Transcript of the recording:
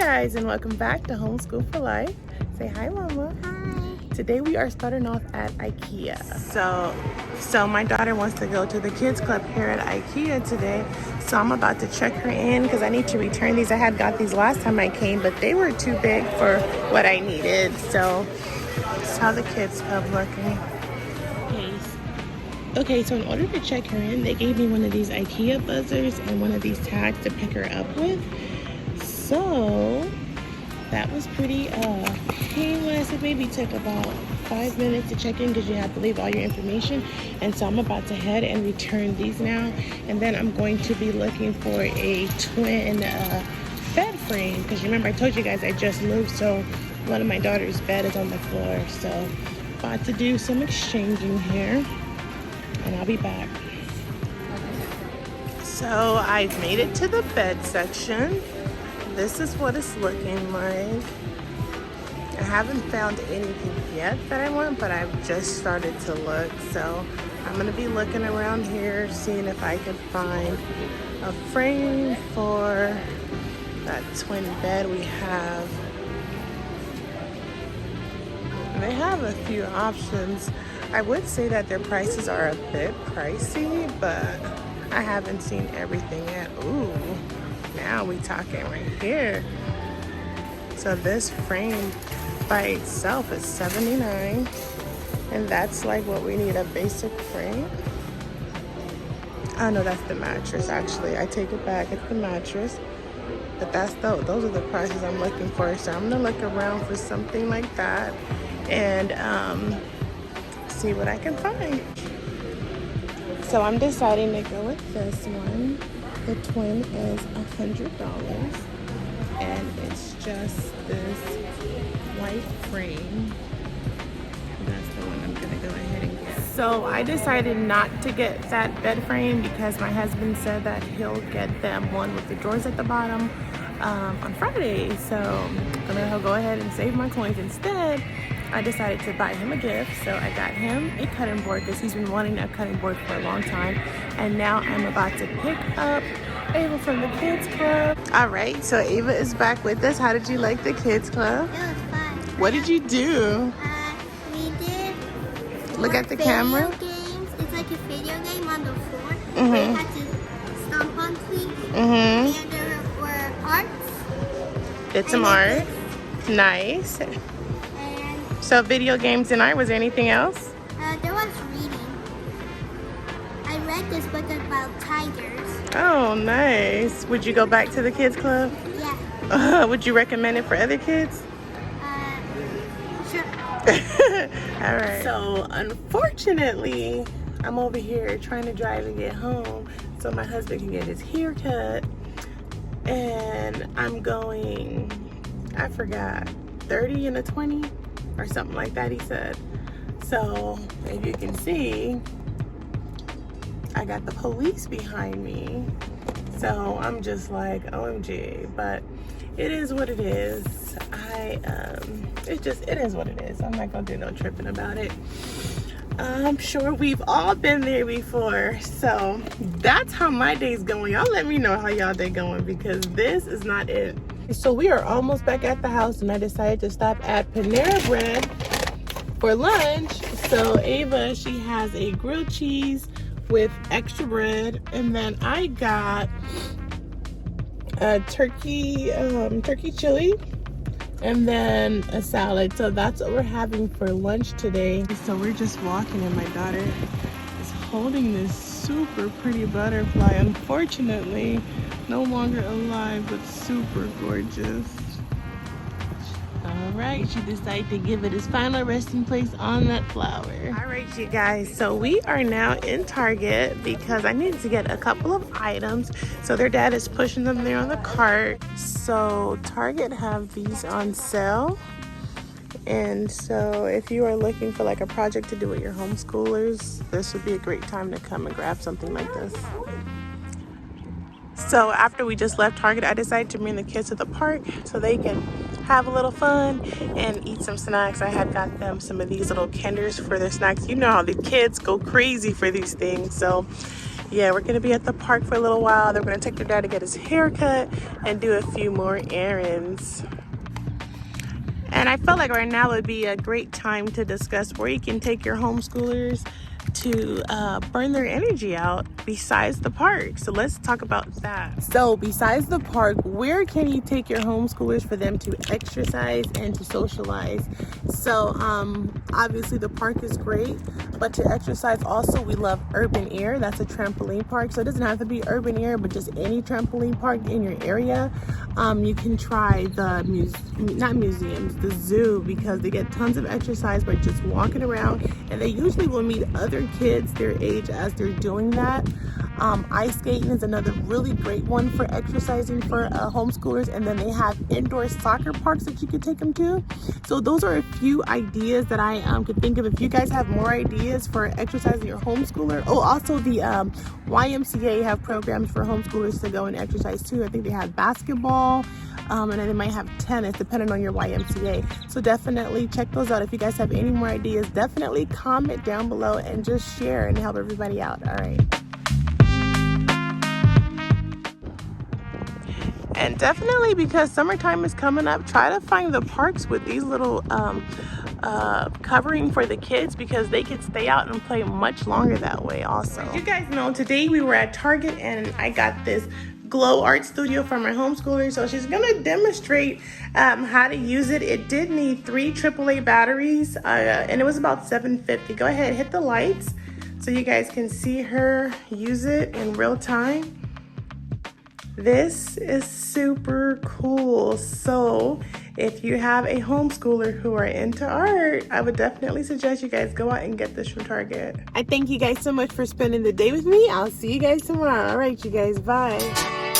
guys, and welcome back to Homeschool for Life. Say hi, Mama. Hi. Today we are starting off at IKEA. So my daughter wants to go to the kids club here at IKEA today. So I'm about to check her in because I need to return these. I had got these last time I came, but they were too big for what I needed. So that's how the kids club looking. Okay, so in order to check her in, they gave me one of these IKEA buzzers and one of these tags to pick her up with. So that was pretty painless. It maybe took about 5 minutes to check in because you have to leave all your information. And so I'm about to head and return these now. And then I'm going to be looking for a twin bed frame because remember I told you guys I just moved, so one of my daughter's bed is on the floor. So about to do some exchanging here. And I'll be back. So I've made it to the bed section. This is what it's looking like. I haven't found anything yet that I want, but I've just started to look. So I'm gonna be looking around here, seeing if I can find a frame for that twin bed we have. They have a few options. I would say that their prices are a bit pricey, but I haven't seen everything yet. Ooh, now we talking right here. So this frame by itself is $79, and that's like what we need, a basic frame. Oh no, that's the mattress actually. I take it back, it's the mattress. But those are the prices I'm looking for. So I'm gonna look around for something like that and see what I can find. So I'm deciding to go with this one. The twin is $100 and it's just this white frame. That's the one I'm gonna go ahead and get. So I decided not to get that bed frame because my husband said that he'll get them one with the drawers at the bottom on Friday. So I'm gonna go ahead and save my coins instead. I decided to buy him a gift, so I got him a cutting board because he's been wanting a cutting board for a long time. And now I'm about to pick up Ava from the kids club. All right, so Ava is back with us. How did you like the kids club? It was fun. What did you do? We did Look at the camera. games. It's like a video game on the floor. Mhm. We had to stomp on things. Mhm. And there were arts. Did some art. Nice. And So video games and art. Was there anything else? there was reading. I read this book about tigers. Oh, nice. Would you go back to the kids club? Yeah. Would you recommend it for other kids? Sure. All right. So unfortunately, I'm over here trying to drive and get home so my husband can get his hair cut. And I'm going, I forgot, 30 and a 20 or something like that, he said. So if you can see, I got the police behind me. So I'm just like, OMG, but it is what it is. It is what it is. I'm not gonna do no tripping about it. I'm sure we've all been there before. So that's how my day's going. Y'all let me know how y'all day going because this is not it. So we are almost back at the house and I decided to stop at Panera Bread for lunch. So Ava, she has a grilled cheese with extra bread, and then I got a turkey chili and then a salad. So that's what we're having for lunch today. So we're just walking and my daughter is holding this super pretty butterfly, unfortunately no longer alive, but super gorgeous. All right, she decided to give it its final resting place on that flower. All right, you guys, so we are now in Target because I needed to get a couple of items. So their dad is pushing them there on the cart. So Target have these on sale. And so if you are looking for like a project to do with your homeschoolers, this would be a great time to come and grab something like this. So after we just left Target, I decided to bring the kids to the park so they can have a little fun and eat some snacks. I had got them some of these little Kinders for their snacks. You know how the kids go crazy for these things. So Yeah, we're gonna be at the park for a little while. They're gonna take their dad to get his hair cut and do a few more errands. And I felt like right now would be a great time to discuss where you can take your homeschoolers to burn their energy out besides the park. So let's talk about that. So besides the park, where can you take your homeschoolers for them to exercise and to socialize? So obviously the park is great, but to exercise also we love Urban Air. That's a trampoline park. So it doesn't have to be Urban Air, but just any trampoline park in your area. You can try the the zoo, because they get tons of exercise by just walking around, and they usually will meet other kids their age as they're doing that. Ice skating is another really great one for exercising for homeschoolers, and then they have indoor soccer parks that you could take them to. So those are a few ideas that I could think of. If you guys have more ideas for exercising your homeschooler. Oh, also the YMCA have programs for homeschoolers to go and exercise too. I think they have basketball, and then they might have tennis depending on your YMCA. So definitely check those out. If you guys have any more ideas, definitely comment down below and just share and help everybody out. All right. And definitely, because summertime is coming up, try to find the parks with these little covering for the kids, because they can stay out and play much longer that way also. As you guys know, today we were at Target and I got this glow art studio for my homeschooler. So she's gonna demonstrate how to use it. It did need 3 AAA batteries and it was about $7.50. Go ahead, hit the lights so you guys can see her use it in real time. This is super cool. So if you have a homeschooler who are into art, I would definitely suggest you guys go out and get this from Target. I thank you guys so much for spending the day with me. I'll see you guys tomorrow. All right, you guys, bye.